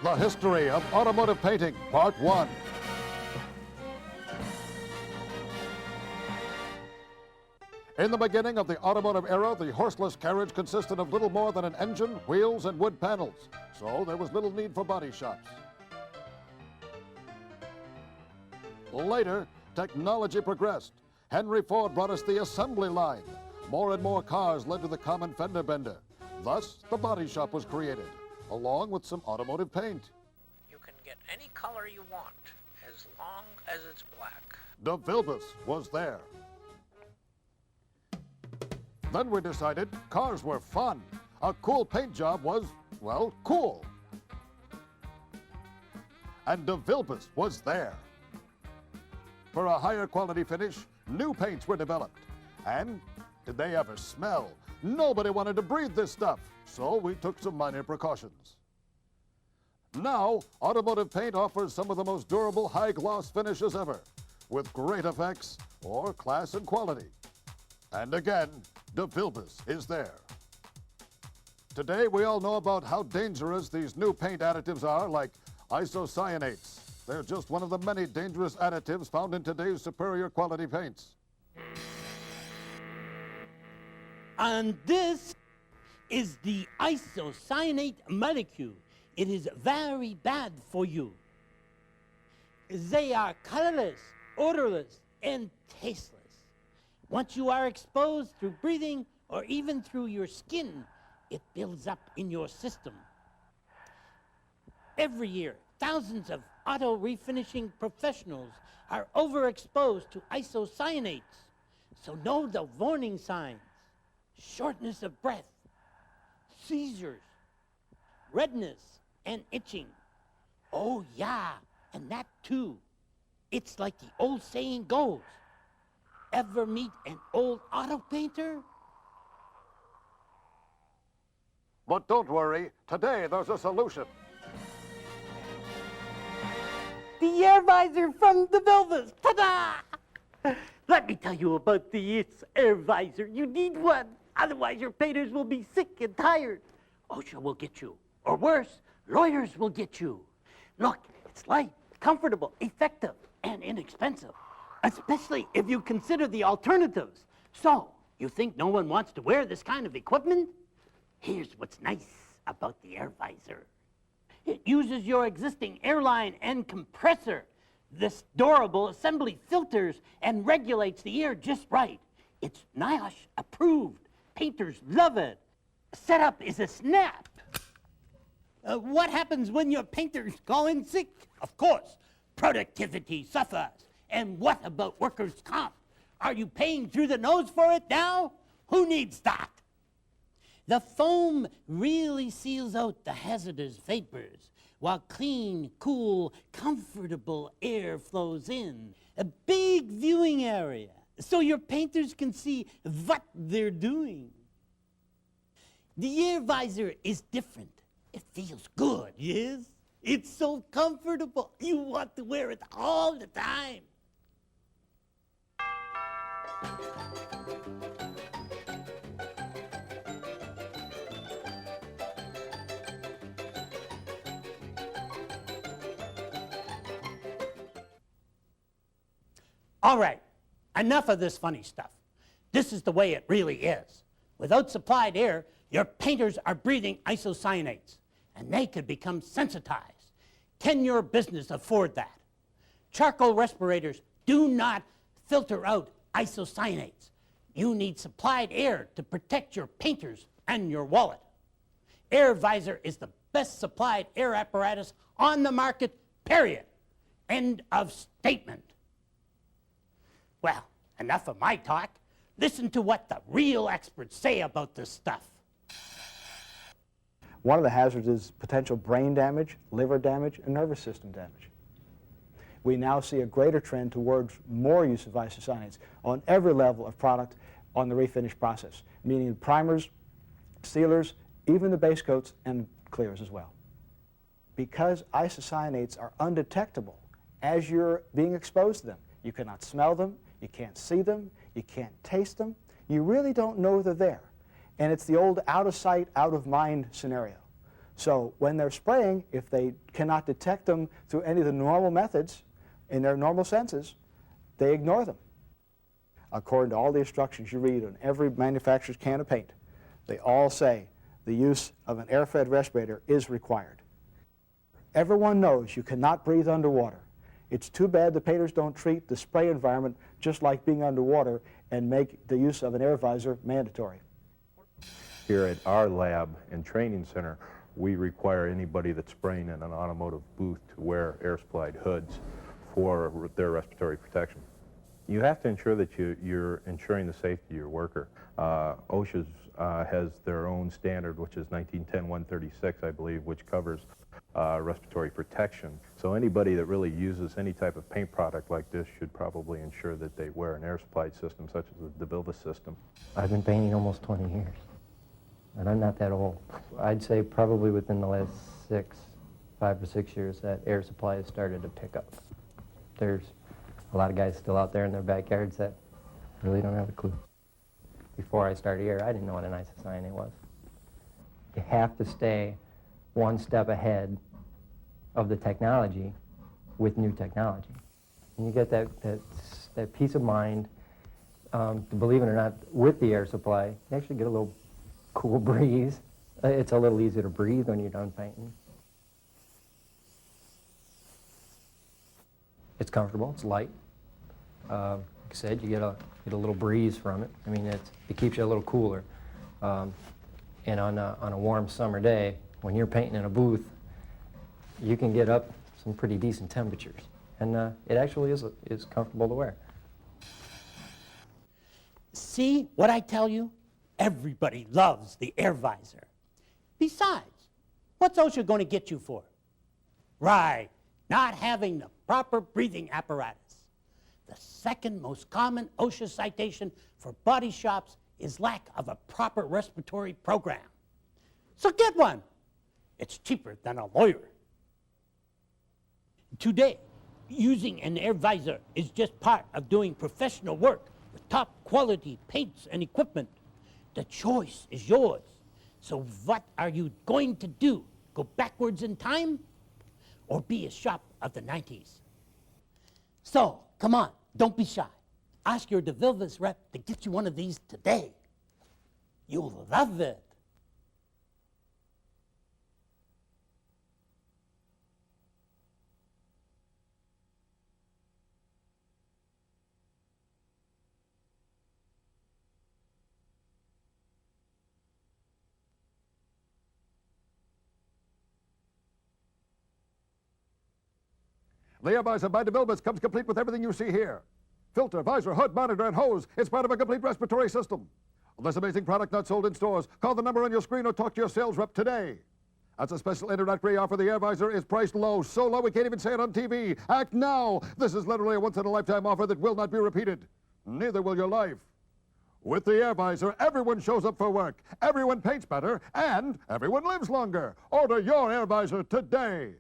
The history of automotive painting, Part 1. In the beginning of the automotive era, the horseless carriage consisted of little more than an engine, wheels, and wood panels, so there was little need for body shops. Later, technology progressed. Henry Ford brought us the assembly line. More and more cars led to the common fender bender. Thus, the body shop was created, along with some automotive paint. You can get any color you want, as long as it's black. De Vilbus was there. Then we decided cars were fun. A cool paint job was, well, cool. And De Vilbus was there. For a higher quality finish, new paints were developed. And did they ever smell? Nobody wanted to breathe this stuff, so we took some minor precautions. Now, automotive paint offers some of the most durable high-gloss finishes ever, with great effects or class and quality. And again, De Vilbus is there. Today, we all know about how dangerous these new paint additives are, like isocyanates. They're just one of the many dangerous additives found in today's superior quality paints. And this is the isocyanate molecule. It is very bad for you. They are colorless, odorless, and tasteless. Once you are exposed through breathing or even through your skin, it builds up in your system. Every year, thousands of auto refinishing professionals are overexposed to isocyanates. So know the warning signs: shortness of breath, seizures, redness, and itching. Oh yeah, and that too. It's like the old saying goes, ever meet an old auto painter? But don't worry, today there's a solution. The air visor from De Vilbus. Ta-da! Let me tell you about the air visor. You need one. Otherwise, your painters will be sick and tired. OSHA will get you. Or worse, lawyers will get you. Look, it's light, comfortable, effective, and inexpensive. Especially if you consider the alternatives. So, you think no one wants to wear this kind of equipment? Here's what's nice about the air visor. It uses your existing airline and compressor. This durable assembly filters and regulates the air just right. It's NIOSH approved. Painters love it. Setup is a snap. What happens when your painters call in sick? Of course, productivity suffers. And what about workers' comp? Are you paying through the nose for it now? Who needs that? The foam really seals out the hazardous vapors, while clean, cool, comfortable air flows in. A big viewing area, so your painters can see what they're doing. The air visor is different. It feels good, yes? It's so comfortable. You want to wear it all the time. All right, enough of this funny stuff. This is the way it really is. Without supplied air, your painters are breathing isocyanates, and they could become sensitized. Can your business afford that? Charcoal respirators do not filter out isocyanates. You need supplied air to protect your painters and your wallet. Air Visor is the best supplied air apparatus on the market, period. End of statement. Well, enough of my talk. Listen to what the real experts say about this stuff. One of the hazards is potential brain damage, liver damage, and nervous system damage. We now see a greater trend towards more use of isocyanates on every level of product on the refinish process, meaning primers, sealers, even the base coats and clears as well. Because isocyanates are undetectable as you're being exposed to them. You cannot smell them, you can't see them, you can't taste them, you really don't know they're there. And it's the old out of sight, out of mind scenario. So when they're spraying, if they cannot detect them through any of the normal methods in their normal senses, they ignore them. According to all the instructions you read on every manufacturer's can of paint, they all say the use of an air-fed respirator is required. Everyone knows you cannot breathe underwater. It's too bad the painters don't treat the spray environment just like being underwater and make the use of an air visor mandatory. Here at our lab and training center, we require anybody that's spraying in an automotive booth to wear air-supplied hoods for their respiratory protection. You have to ensure that you're ensuring the safety of your worker. OSHA has their own standard, which is 1910-136, I believe, which covers respiratory protection. So anybody that really uses any type of paint product like this should probably ensure that they wear an air-supplied system, such as the DeVilbiss system. I've been painting almost 20 years, and I'm not that old. I'd say probably within the last 5 or 6 years, that air supply has started to pick up. There's a lot of guys still out there in their backyards that really don't have a clue. Before I started here, I didn't know what an isocyanate was. You have to stay one step ahead of the technology with new technology. And you get that peace of mind, believe it or not, with the air supply, you actually get a little cool breeze. It's a little easier to breathe when you're done painting. It's comfortable, it's light. Like I said, you get a little breeze from it. I mean, it keeps you a little cooler. And on a warm summer day, when you're painting in a booth, you can get up some pretty decent temperatures. And it actually is comfortable to wear. See what I tell you? Everybody loves the air visor. Besides, what's OSHA going to get you for? Right, not having the proper breathing apparatus. The second most common OSHA citation for body shops is lack of a proper respiratory program. So get one. It's cheaper than a lawyer. Today, using an air visor is just part of doing professional work with top quality paints and equipment. The choice is yours. So what are you going to do? Go backwards in time? Or be a shop of the 90s? So, come on, don't be shy. Ask your DeVilbiss rep to get you one of these today. You'll love it. The air visor by DeVilbiss comes complete with everything you see here. Filter, visor, hood, monitor, and hose. It's part of a complete respiratory system. This amazing product not sold in stores. Call the number on your screen or talk to your sales rep today. That's a special introductory offer. The air visor is priced low, so low we can't even say it on TV. Act now. This is literally a once-in-a-lifetime offer that will not be repeated. Neither will your life. With the air visor, everyone shows up for work, everyone paints better, and everyone lives longer. Order your air visor today.